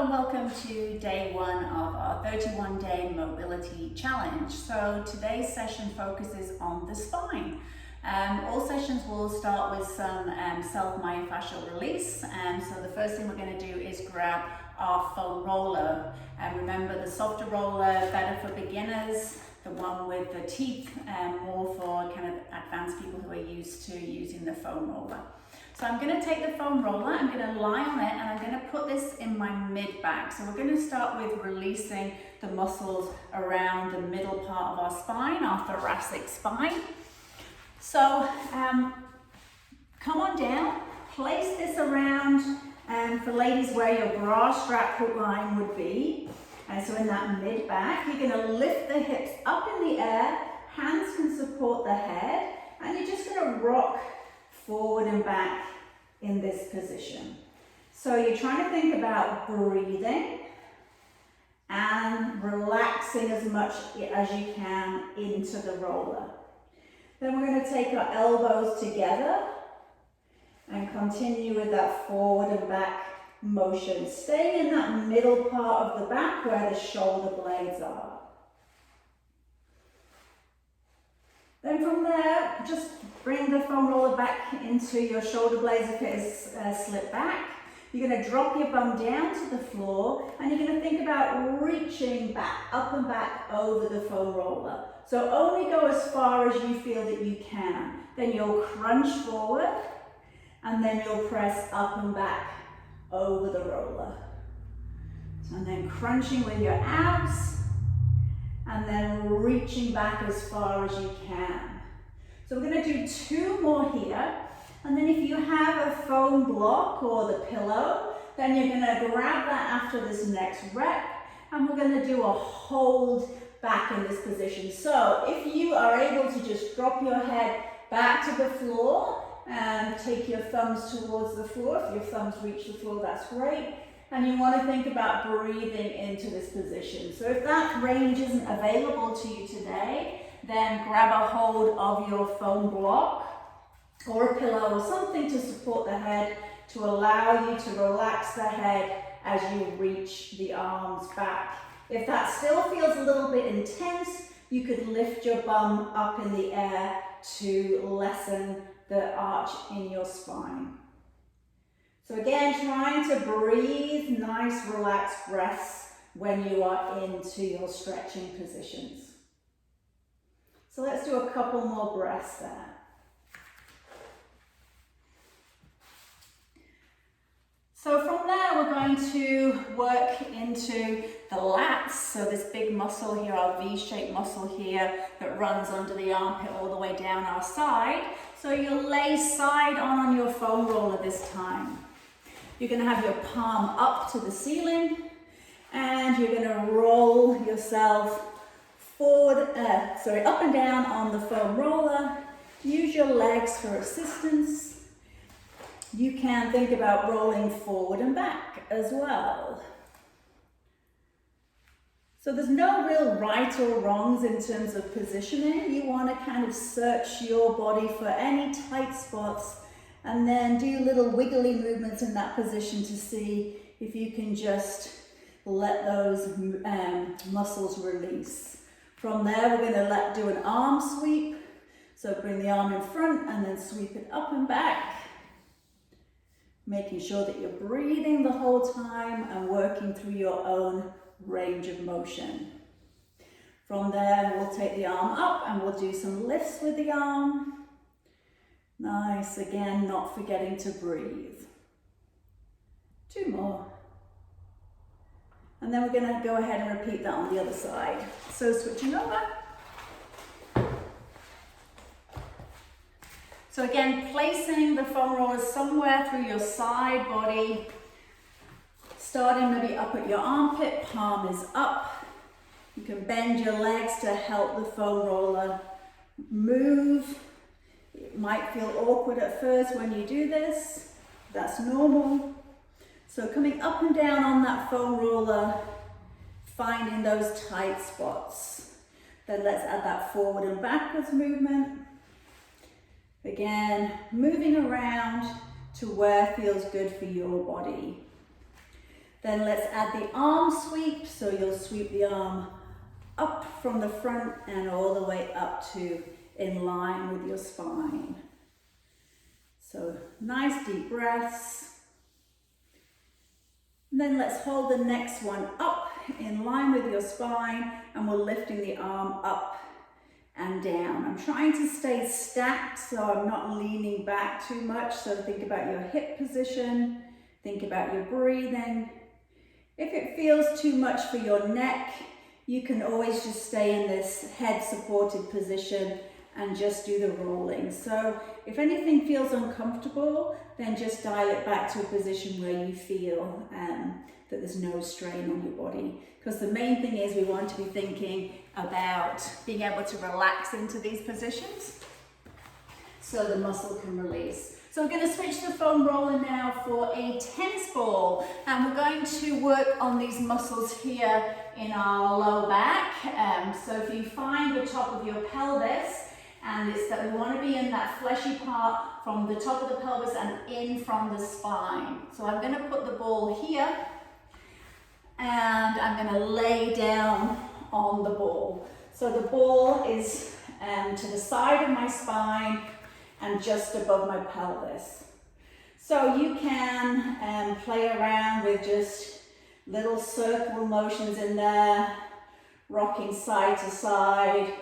and welcome to day one of our 31-day mobility challenge. So today's session focuses on the spine. All sessions will start with some self-myofascial release. So the first thing we're going to do is grab our foam roller. Remember, the softer roller, better for beginners. The one with the teeth, more for kind of advanced people who are used to using the foam roller. So I'm going to take the foam roller, I'm going to lie on it, and I'm going to put this in my mid-back. So we're going to start with releasing the muscles around the middle part of our spine, our thoracic spine. So come on down, place this around, for ladies where your bra strap hook line would be. And so in that mid-back, you're going to lift the hips up in the air, hands can support the head, and you're just going to rock forward and back in this position. So you're trying to think about breathing and relaxing as much as you can into the roller. Then we're going to take our elbows together and continue with that forward and back motion, staying in that middle part of the back where the shoulder blades are. Then from there, just bring the foam roller back into your shoulder blades if it is slipped back. You're going to drop your bum down to the floor and you're going to think about reaching back, up and back over the foam roller. So only go as far as you feel that you can. Then you'll crunch forward and then you'll press up and back over the roller. And then crunching with your abs and then reaching back as far as you can. So we're going to do two more here, and then if you have a foam block or the pillow, then you're going to grab that after this next rep, and we're going to do a hold back in this position. So if you are able to just drop your head back to the floor and take your thumbs towards the floor, if your thumbs reach the floor, that's great. And you want to think about breathing into this position. So if that range isn't available to you today, then grab a hold of your foam block or a pillow or something to support the head to allow you to relax the head as you reach the arms back. If that still feels a little bit intense, you could lift your bum up in the air to lessen the arch in your spine. So again, trying to breathe nice relaxed breaths when you are into your stretching positions. So let's do a couple more breaths there. So from there, we're going to work into the lats. So this big muscle here, our V-shaped muscle here that runs under the armpit all the way down our side. So you'll lay side on your foam roller this time. You're going to have your palm up to the ceiling and you're going to roll yourself forward, up and down on the foam roller. Use your legs for assistance. You can think about rolling forward and back as well. So there's no real right or wrongs in terms of positioning. You want to kind of search your body for any tight spots and then do little wiggly movements in that position to see if you can just let those muscles release. From there, we're going to do an arm sweep. So bring the arm in front and then sweep it up and back, making sure that you're breathing the whole time and working through your own range of motion. From there, we'll take the arm up and we'll do some lifts with the arm. Nice, again, not forgetting to breathe. Two more. And then we're going to go ahead and repeat that on the other side. So switching over. So again, placing the foam rollers somewhere through your side body, starting maybe up at your armpit, palm is up. You can bend your legs to help the foam roller move. It might feel awkward at first when you do this. That's normal. So coming up and down on that foam roller, finding those tight spots. Then let's add that forward and backwards movement. Again, moving around to where feels good for your body. Then let's add the arm sweep. So you'll sweep the arm up from the front and all the way up to in line with your spine. So nice deep breaths. And then let's hold the next one up in line with your spine, and we're lifting the arm up and down. I'm trying to stay stacked so I'm not leaning back too much. So think about your hip position, think about your breathing. If it feels too much for your neck, you can always just stay in this head supported position and just do the rolling. So if anything feels uncomfortable, then just dial it back to a position where you feel that there's no strain on your body. Because the main thing is we want to be thinking about being able to relax into these positions so the muscle can release. So we're going to switch the foam roller now for a tennis ball, and we're going to work on these muscles here in our low back. So if you find the top of your pelvis, and it's that we want to be in that fleshy part from the top of the pelvis and in from the spine. So I'm going to put the ball here, and I'm going to lay down on the ball. So the ball is to the side of my spine and just above my pelvis. So you can play around with just little circle motions in there, rocking side to side,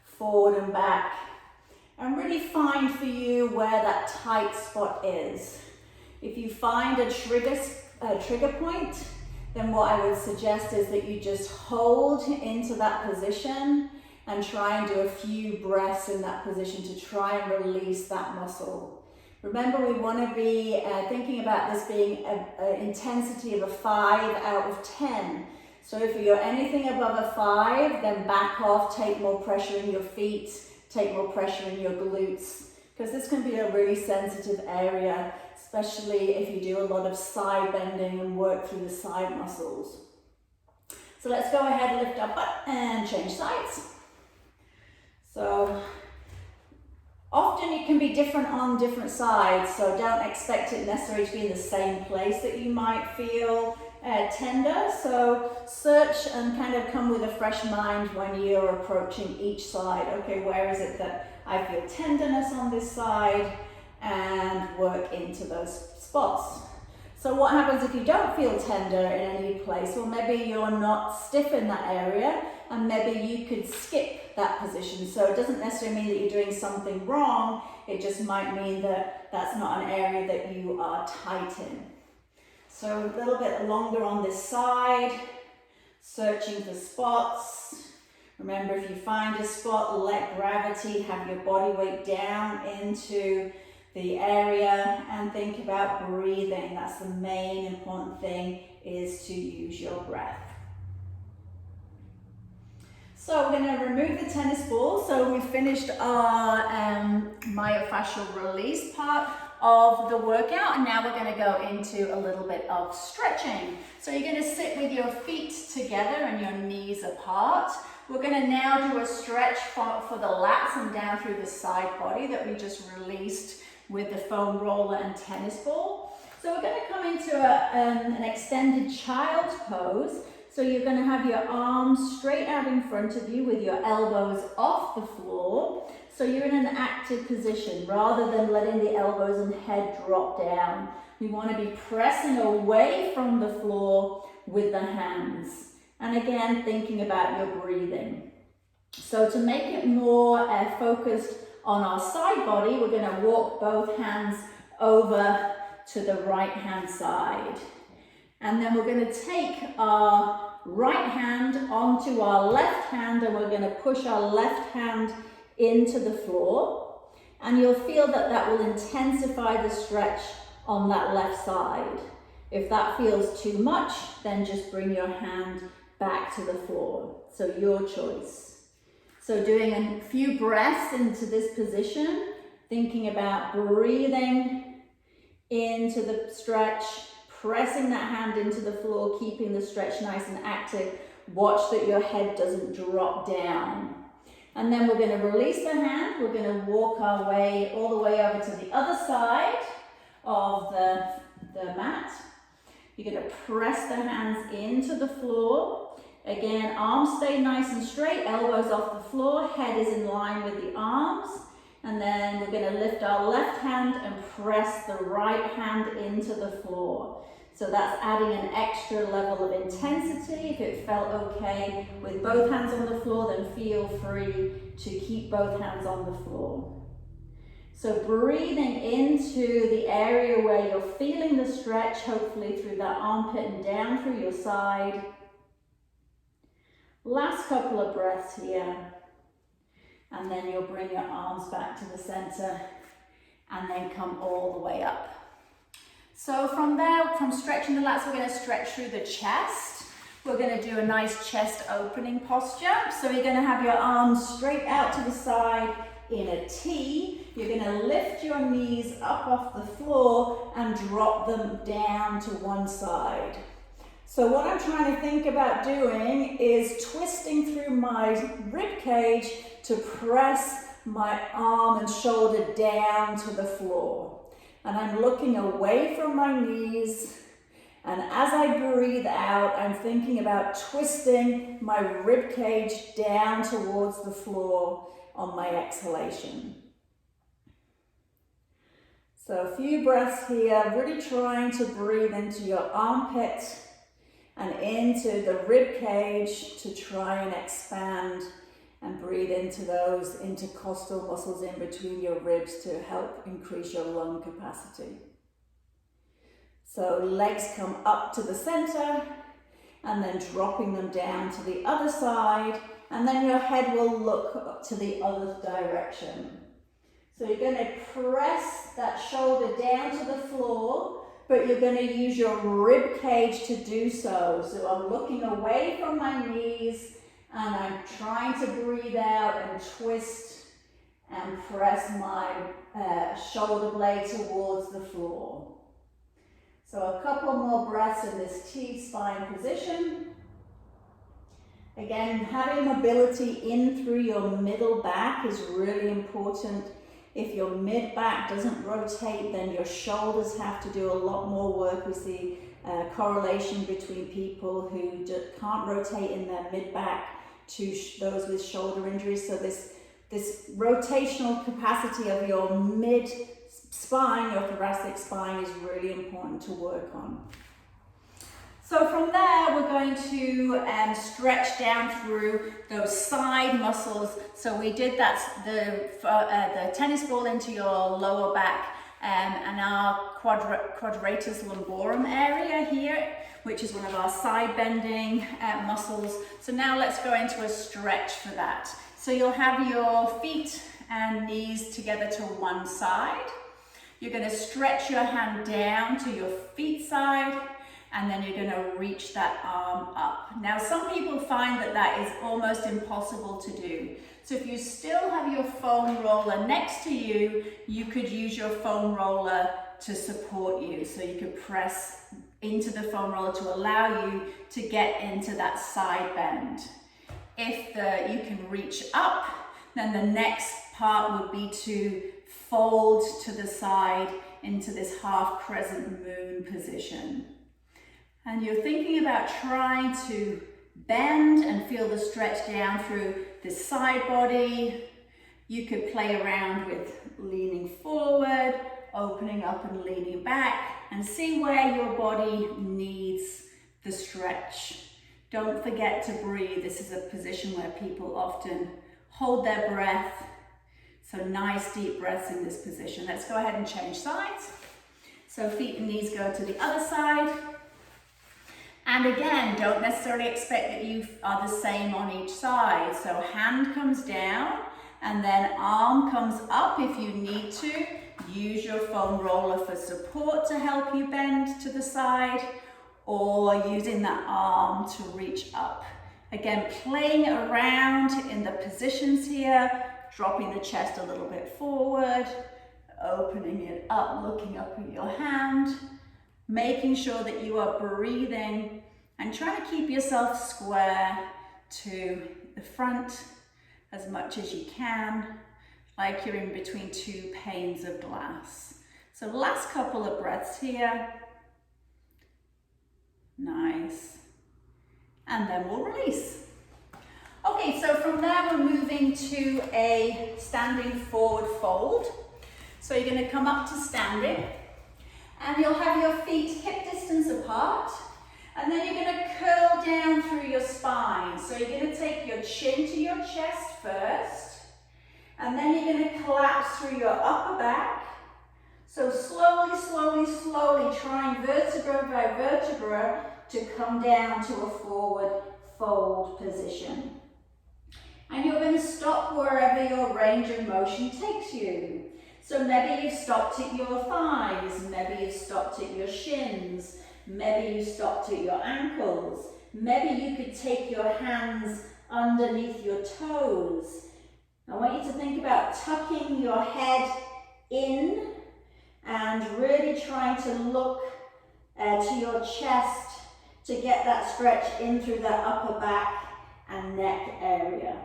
forward and back, and really find for you where that tight spot is. If you find a trigger point, then what I would suggest is that you just hold into that position and try and do a few breaths in that position to try and release that muscle. Remember, we want to be thinking about this being an intensity of a 5 out of 10. So if you're anything above a 5, then back off, take more pressure in your feet, take more pressure in your glutes, because this can be a really sensitive area, especially if you do a lot of side bending and work through the side muscles. So let's go ahead, lift our butt and change sides. So often it can be different on different sides, so don't expect it necessarily to be in the same place that you might feel tender. So search and kind of come with a fresh mind when you're approaching each side. Okay, where is it that I feel tenderness on this side, and work into those spots. So what happens if you don't feel tender in any place? Well, maybe you're not stiff in that area, and maybe you could skip that position. So it doesn't necessarily mean that you're doing something wrong, it just might mean that that's not an area that you are tight in. So a little bit longer on this side, searching for spots. Remember, if you find a spot, let gravity have your body weight down into the area, and think about breathing. That's the main important thing, is to use your breath. So we're going to remove the tennis ball. So we finished our myofascial release part of the workout, and now we're going to go into a little bit of stretching. So you're going to sit with your feet together and your knees apart. We're going to now do a stretch for the lats and down through the side body that we just released with the foam roller and tennis ball. So we're going to come into an extended child's pose. So you're going to have your arms straight out in front of you with your elbows off the floor. So you're in an active position rather than letting the elbows and head drop down. We want to be pressing away from the floor with the hands. And again, thinking about your breathing. So to make it more focused on our side body, we're going to walk both hands over to the right hand side. And then we're going to take our right hand onto our left hand, and we're going to push our left hand into the floor. And you'll feel that that will intensify the stretch on that left side. If that feels too much, then just bring your hand back to the floor. So your choice. So doing a few breaths into this position, thinking about breathing into the stretch, pressing that hand into the floor, keeping the stretch nice and active. Watch that your head doesn't drop down. And then we're going to release the hand. We're going to walk our way all the way over to the other side of the mat. You're going to press the hands into the floor. Again, arms stay nice and straight, elbows off the floor, head is in line with the arms. And then we're going to lift our left hand and press the right hand into the floor. So that's adding an extra level of intensity. If it felt okay with both hands on the floor, then feel free to keep both hands on the floor. So breathing into the area where you're feeling the stretch, hopefully through that armpit and down through your side. Last couple of breaths here. And then you'll bring your arms back to the center and then come all the way up. So from there, from stretching the lats, we're going to stretch through the chest. We're going to do a nice chest opening posture. So you're going to have your arms straight out to the side in a T. You're going to lift your knees up off the floor and drop them down to one side. So what I'm trying to think about doing is twisting through my rib cage to press my arm and shoulder down to the floor. And I'm looking away from my knees, and as I breathe out, I'm thinking about twisting my rib cage down towards the floor on my exhalation. So a few breaths here, really trying to breathe into your armpit and into the rib cage to try and expand and breathe into those intercostal muscles in between your ribs to help increase your lung capacity. So legs come up to the center and then dropping them down to the other side, and then your head will look up to the other direction. So you're going to press that shoulder down to the floor, but you're going to use your rib cage to do so. So I'm looking away from my knees and I'm trying to breathe out and twist and press my shoulder blade towards the floor. So a couple more breaths in this T-spine position. Again, having mobility in through your middle back is really important. If your mid-back doesn't rotate, then your shoulders have to do a lot more work. We see correlation between people who can't rotate in their mid-back to those with shoulder injuries. So this rotational capacity of your mid-spine, your thoracic spine, is really important to work on. So from there, we're going to stretch down through those side muscles. So we did the tennis ball into your lower back and our quadratus lumborum area here, which is one of our side bending muscles. So now let's go into a stretch for that. So you'll have your feet and knees together to one side. You're going to stretch your hand down to your feet side, and then you're going to reach that arm up. Now, some people find that is almost impossible to do. So if you still have your foam roller next to you, you could use your foam roller to support you. So you could press into the foam roller to allow you to get into that side bend. If you can reach up, then the next part would be to fold to the side into this half crescent moon position. And you're thinking about trying to bend and feel the stretch down through this side body. You could play around with leaning forward, opening up and leaning back, and see where your body needs the stretch. Don't forget to breathe. This is a position where people often hold their breath. So nice deep breaths in this position. Let's go ahead and change sides. So feet and knees go to the other side. And again, don't necessarily expect that you are the same on each side. So hand comes down and then arm comes up if you need to. Use your foam roller for support to help you bend to the side, or using that arm to reach up. Again, playing around in the positions here, dropping the chest a little bit forward, opening it up, looking up at your hand, making sure that you are breathing and trying to keep yourself square to the front as much as you can, like you're in between two panes of glass. So last couple of breaths here. Nice. And then we'll release. Okay, so from there we're moving to a standing forward fold. So you're going to come up to standing, and you'll have your feet hip distance apart, and then you're going to curl down through your spine. So you're going to take your chin to your chest first, and then you're going to collapse through your upper back. So slowly, slowly, slowly trying vertebra by vertebra to come down to a forward fold position. And you're going to stop wherever your range of motion takes you. So maybe you've stopped at your thighs, maybe you've stopped at your shins, maybe you stopped at your ankles, maybe you could take your hands underneath your toes. I want you to think about tucking your head in and really trying to look to your chest to get that stretch in through that upper back and neck area.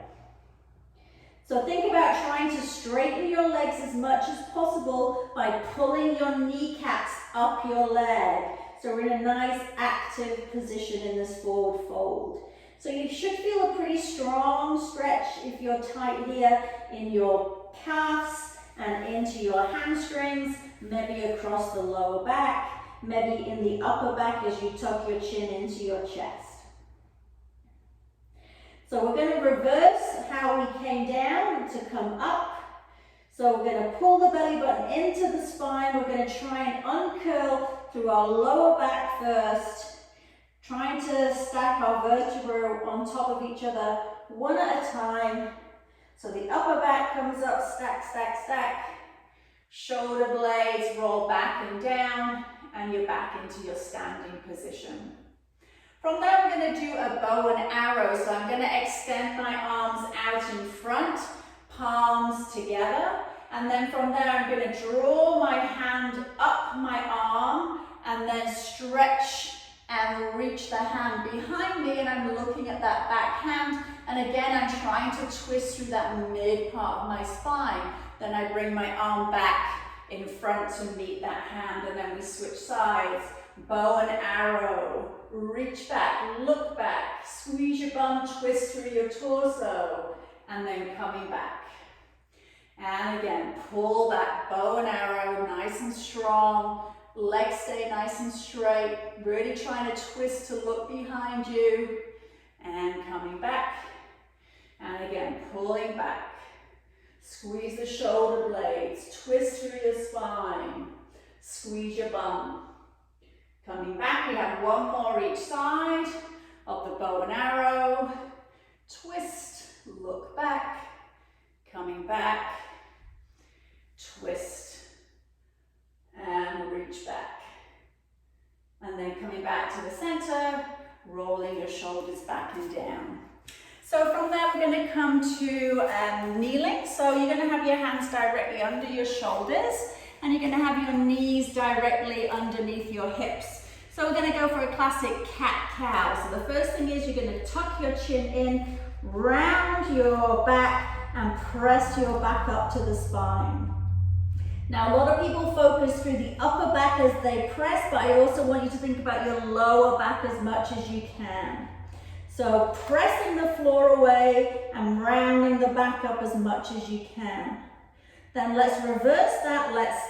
So think about trying to straighten your legs as much as possible by pulling your kneecaps up your leg. So we're in a nice active position in this forward fold. So you should feel a pretty strong stretch if you're tight here in your calves and into your hamstrings, maybe across the lower back, maybe in the upper back as you tuck your chin into your chest. So we're going to reverse how we came down to come up. So we're going to pull the belly button into the spine. We're going to try and uncurl through our lower back first, trying to stack our vertebrae on top of each other one at a time. So the upper back comes up, stack, stack, stack. Shoulder blades roll back and down, and you're back into your standing position. From there, we're going to do a bow and arrow. So I'm going to extend my arms out in front, palms together. And then from there, I'm going to draw my hand up my arm and then stretch and reach the hand behind me. And I'm looking at that back hand. And again, I'm trying to twist through that mid part of my spine. Then I bring my arm back in front to meet that hand. And then we switch sides. Bow and arrow. Reach back, look back, squeeze your bum, twist through your torso, and then coming back. And again, pull back, bow and arrow, nice and strong. Legs stay nice and straight. Really trying to twist to look behind you. And coming back. And again, pulling back. Squeeze the shoulder blades, twist through your spine. Squeeze your bum. Coming back, we have one more each side of the bow and arrow. Twist, look back, coming back, twist, and reach back. And then coming back to the center, rolling your shoulders back and down. So from there, we're going to come to kneeling. So you're going to have your hands directly under your shoulders, and you're going to have your knees directly underneath your hips. So we're going to go for a classic cat-cow. So the first thing is you're going to tuck your chin in, round your back, and press your back up to the spine. Now a lot of people focus through the upper back as they press, but I also want you to think about your lower back as much as you can. So pressing the floor away and rounding the back up as much as you can. Then let's reverse that. Let's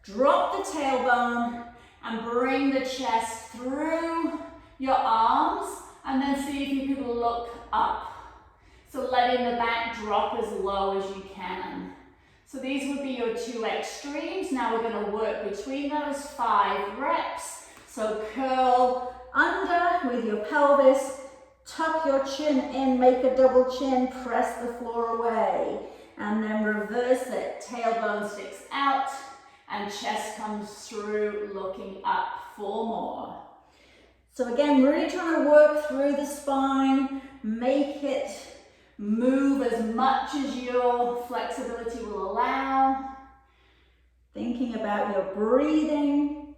drop the tailbone and bring the chest through your arms, and then see if you could look up. So letting the back drop as low as you can. So these would be your two extremes. Now we're going to work between those 5 reps. So curl under with your pelvis, tuck your chin in, make a double chin, press the floor away, and then reverse it. Tailbone sticks out, and chest comes through, looking up. 4 more. So again, really trying to work through the spine, make it move as much as your flexibility will allow. Thinking about your breathing.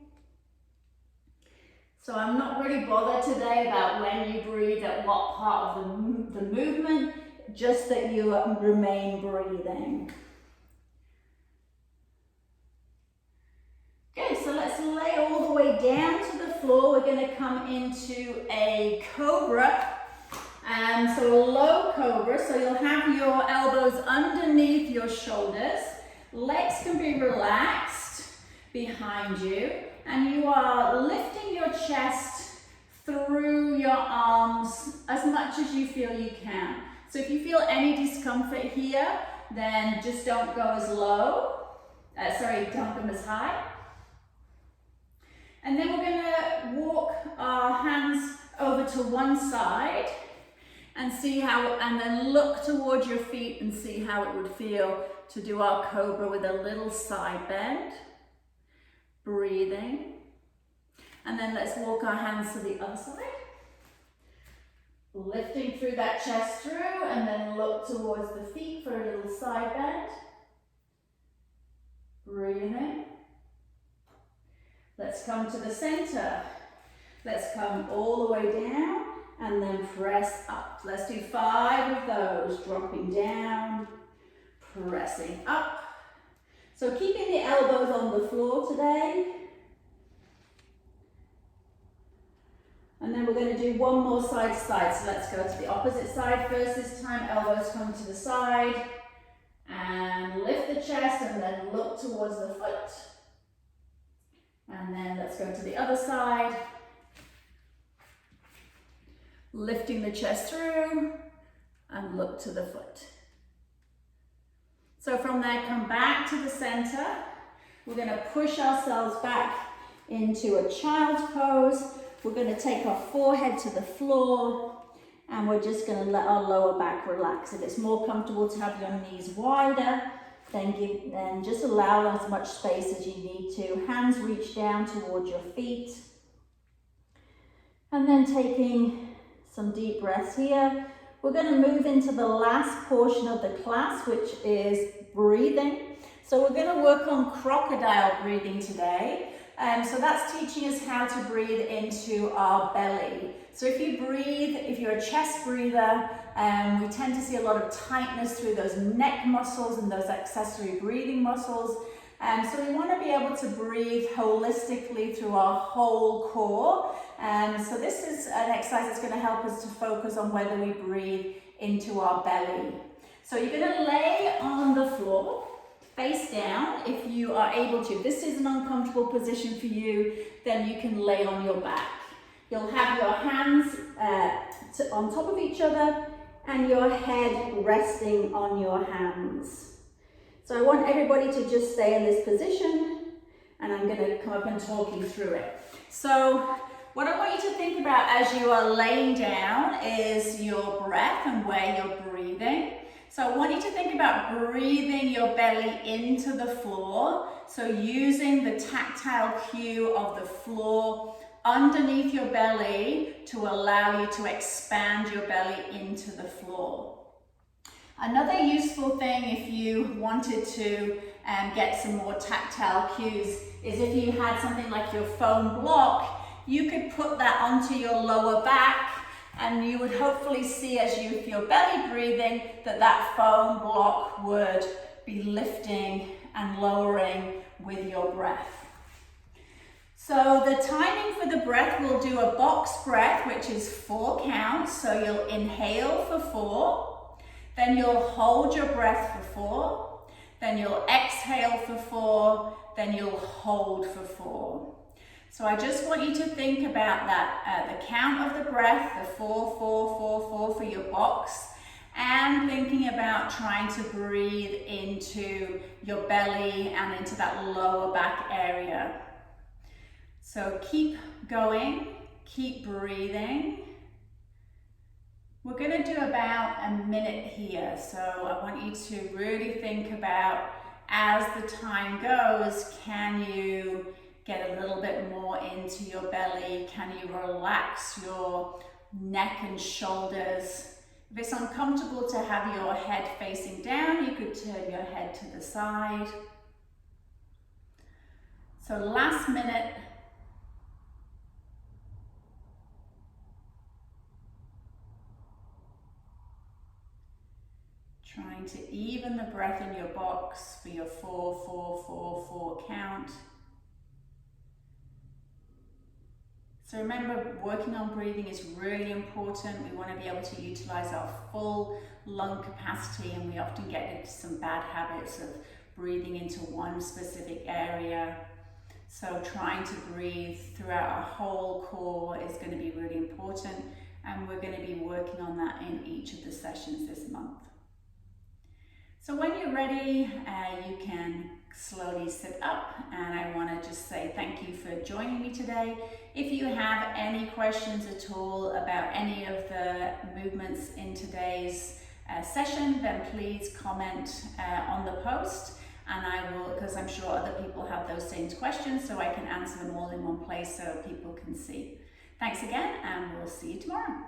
So I'm not really bothered today about when you breathe, at what part of the movement, just that you remain breathing. Okay, so let's lay all the way down to the floor, we're going to come into a Cobra. So a low Cobra, so you'll have your elbows underneath your shoulders. Legs can be relaxed behind you, and you are lifting your chest through your arms as much as you feel you can. So if you feel any discomfort here, then just don't go as low. Don't come as high. And then we're going to walk our hands over to one side and see how, and then look towards your feet and see how it would feel to do our Cobra with a little side bend. Breathing. And then let's walk our hands to the other side. Lifting through that chest through, and then look towards the feet for a little side bend. Breathing. Let's come to the center. Let's come all the way down and then press up. Let's do 5 of those, dropping down, pressing up. So keeping the elbows on the floor today. And then we're going to do one more side to side. So let's go to the opposite side first this time. Elbows come to the side. And lift the chest and then look towards the foot. And then let's go to the other side. Lifting the chest through and look to the foot. So from there, come back to the center. We're going to push ourselves back into a child's pose. We're going to take our forehead to the floor, and we're just going to let our lower back relax. If it's more comfortable to have your knees wider, then just allow as much space as you need to. Hands reach down towards your feet. And then taking some deep breaths here. We're going to move into the last portion of the class, which is breathing. So we're going to work on crocodile breathing today. So that's teaching us how to breathe into our belly. So if you breathe, if you're a chest breather, we tend to see a lot of tightness through those neck muscles and those accessory breathing muscles. So we want to be able to breathe holistically through our whole core. So this is an exercise that's going to help us to focus on whether we breathe into our belly. So you're going to lay on the floor, face down if you are able to. If this is an uncomfortable position for you, then you can lay on your back. You'll have your hands on top of each other and your head resting on your hands. So I want everybody to just stay in this position, and I'm going to come up and talk you through it. So what I want you to think about as you are laying down is your breath and where you're breathing. So I want you to think about breathing your belly into the floor. So using the tactile cue of the floor underneath your belly to allow you to expand your belly into the floor. Another useful thing if you wanted to get some more tactile cues is if you had something like your foam block, you could put that onto your lower back, and you would hopefully see as you feel belly breathing that foam block would be lifting and lowering with your breath. So the timing for the breath, we'll do a box breath, which is 4 counts. So you'll inhale for 4, then you'll hold your breath for 4, then you'll exhale for 4, then you'll hold for 4. So I just want you to think about that, the count of the breath, the 4, 4, 4, 4 for your box, and thinking about trying to breathe into your belly and into that lower back area. So keep going, keep breathing. We're going to do about a minute here, so I want you to really think about, as the time goes, can you get a little bit more into your belly? Can you relax your neck and shoulders? If it's uncomfortable to have your head facing down, you could turn your head to the side. So last minute. Trying to even the breath in your box for your 4, 4, 4, 4 count. So remember, working on breathing is really important. We want to be able to utilize our full lung capacity, and we often get into some bad habits of breathing into one specific area. So trying to breathe throughout our whole core is going to be really important, and we're going to be working on that in each of the sessions this month. So when you're ready, you can slowly sit up, and I want to just say thank you for joining me today. If you have any questions at all about any of the movements in today's session, then please comment on the post, and I will, because I'm sure other people have those same questions, so I can answer them all in one place so people can see. Thanks again, and we'll see you tomorrow.